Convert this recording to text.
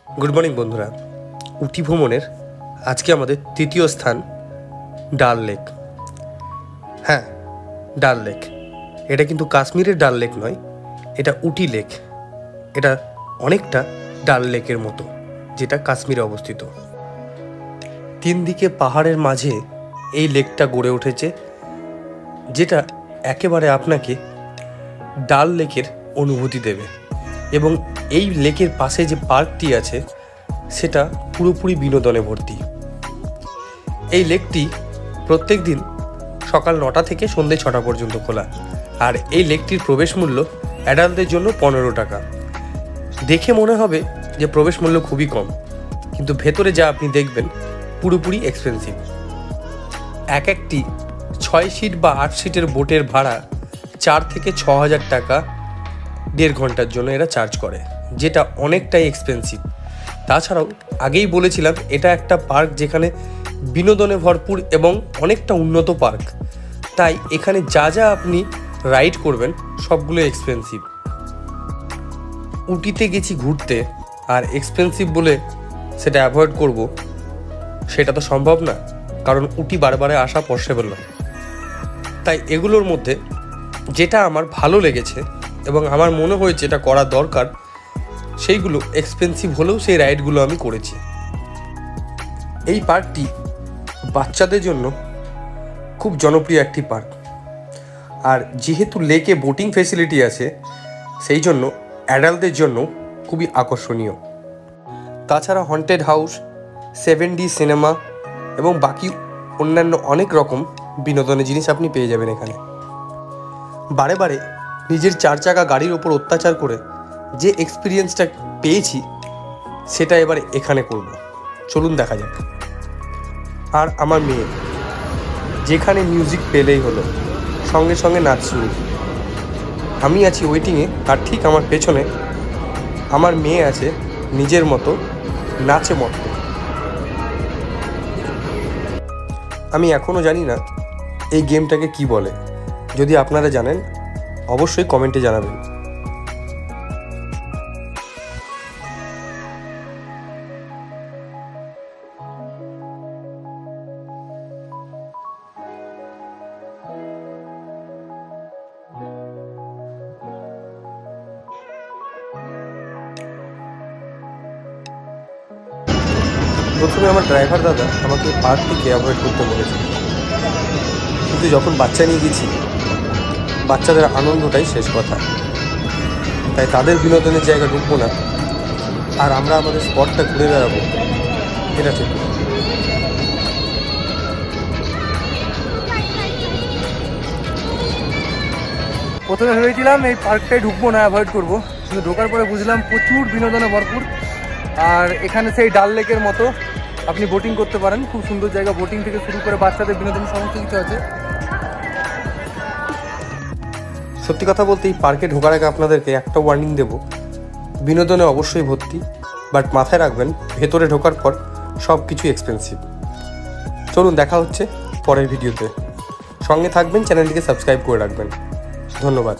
Good morning বন্ধুরা। উটি ভ্রমণের আজকে আমাদের তৃতীয় স্থান ডাল লেক। হ্যাঁ, ডাল লেক। এটা কিন্তু কাশ্মীরের ডাল লেক নয়, এটা উটি লেক। এটা অনেকটা ডাল লেকের মতো, যেটা কাশ্মীরে অবস্থিত। তিন দিকে পাহাড়ের মাঝে এই লেকটা গড়ে উঠেছে, যেটা একেবারে আপনাকে ডাল লেকের অনুভূতি দেবে। এবং এই লেকের পাশে যে পার্কটি আছে সেটা পুরোপুরি বিনোদনে ভর্তি। এই লেকটি প্রত্যেক দিন সকাল 9টা থেকে সন্ধ্যে 6টা পর্যন্ত খোলা। আর এই লেকটির প্রবেশ মূল্য অ্যাডাল্টদের জন্য 15 টাকা। দেখে মনে হবে যে প্রবেশ মূল্য খুবই কম, কিন্তু ভেতরে যা আপনি দেখবেন পুরোপুরি এক্সপেন্সিভ। একটি 6 সিট বা 8 সিটের বোটের ভাড়া 4 থেকে 6 হাজার টাকা 1.5 ঘন্টার জন্য এরা চার্জ করে, যেটা অনেকটাই এক্সপেন্সিভ। তাছাড়াও আগেই বলেছিলাম এটা একটা পার্ক যেখানে বিনোদনে ভরপুর এবং অনেকটা উন্নত পার্ক, তাই এখানে যা যা আপনি রাইড করবেন সবগুলো এক্সপেন্সিভ। উটিতে গেছি ঘুরতে আর এক্সপেন্সিভ বলে সেটা অ্যাভয়েড করব, সেটা তো সম্ভব না, কারণ উটি বারবারে আসা পসিবল নয়। তাই এগুলোর মধ্যে যেটা আমার ভালো লেগেছে এবং আমার মনে হয়েছে এটা করা দরকার, সেইগুলো এক্সপেন্সিভ হলেও সেই রাইডগুলো আমি করেছি। এই পার্কটি বাচ্চাদের জন্য খুব জনপ্রিয় একটি পার্ক। আর যেহেতু লেকে বোটিং ফেসিলিটি আছে, সেই জন্য অ্যাডাল্টদের জন্য খুবই আকর্ষণীয়। তাছাড়া হন্টেড হাউস, 7D সিনেমা এবং বাকি অন্যান্য অনেক রকম বিনোদনের জিনিস আপনি পেয়ে যাবেন এখানে। বারে বারে নিজের 4 চাকা গাড়ির ওপর অত্যাচার করে যে এক্সপিরিয়েন্সটা পেয়েছি সেটা এবার এখানে করব। চলুন দেখা যাক। আর আমার মেয়ে, যেখানে মিউজিক পেলেই হলো সঙ্গে সঙ্গে নাচ শুরু। আমি আছি ওয়েটিংয়ে, আর ঠিক আমার পেছনে আমার মেয়ে আছে নিজের মতো নাচে মত্ত। আমি এখনও জানি না এই গেমটাকে কি বলে। যদি আপনারা জানেন অবশ্যই কমেন্টে জানাবেন। প্রথমে আমার ড্রাইভার দাদা আমাকে পার্কটিকে অ্যাভয়েড করতে বলেছিল, কিন্তু যখন বাচ্চা নিয়ে গেছি, বাচ্চাদের আনন্দটাই শেষ কথা। তাই তাদের বিনোদনের জায়গা ঢুকবো না আর আমরা আমাদের স্পটটা ঘুরে বেড়াবো, এটা ঠিক না। প্রথমে ভেবেছিলাম এই পার্কটায় ঢুকবো না, অ্যাভয়েড করবো, কিন্তু ঢোকার পরে বুঝলাম প্রচুর বিনোদনে ভরপুর। আর এখানে সেই ডাল লেকের মতো আপনি বোটিং করতে পারেন, খুব সুন্দর জায়গা। বোটিং থেকে শুরু করে বাচ্চাদের বিনোদন সমস্ত কিছু আছে। সত্যি কথা বলতে এই পার্কে ঢোকার আগে আপনাদেরকে একটা ওয়ার্নিং দেব, বিনোদনে অবশ্যই ভর্তি, বাট মাথায় রাখবেন ভেতরে ঢোকার পর সব কিছু এক্সপেন্সিভ। চলুন দেখা হচ্ছে পরের ভিডিওতে। সঙ্গে থাকবেন, চ্যানেলটিকে সাবস্ক্রাইব করে রাখবেন। ধন্যবাদ।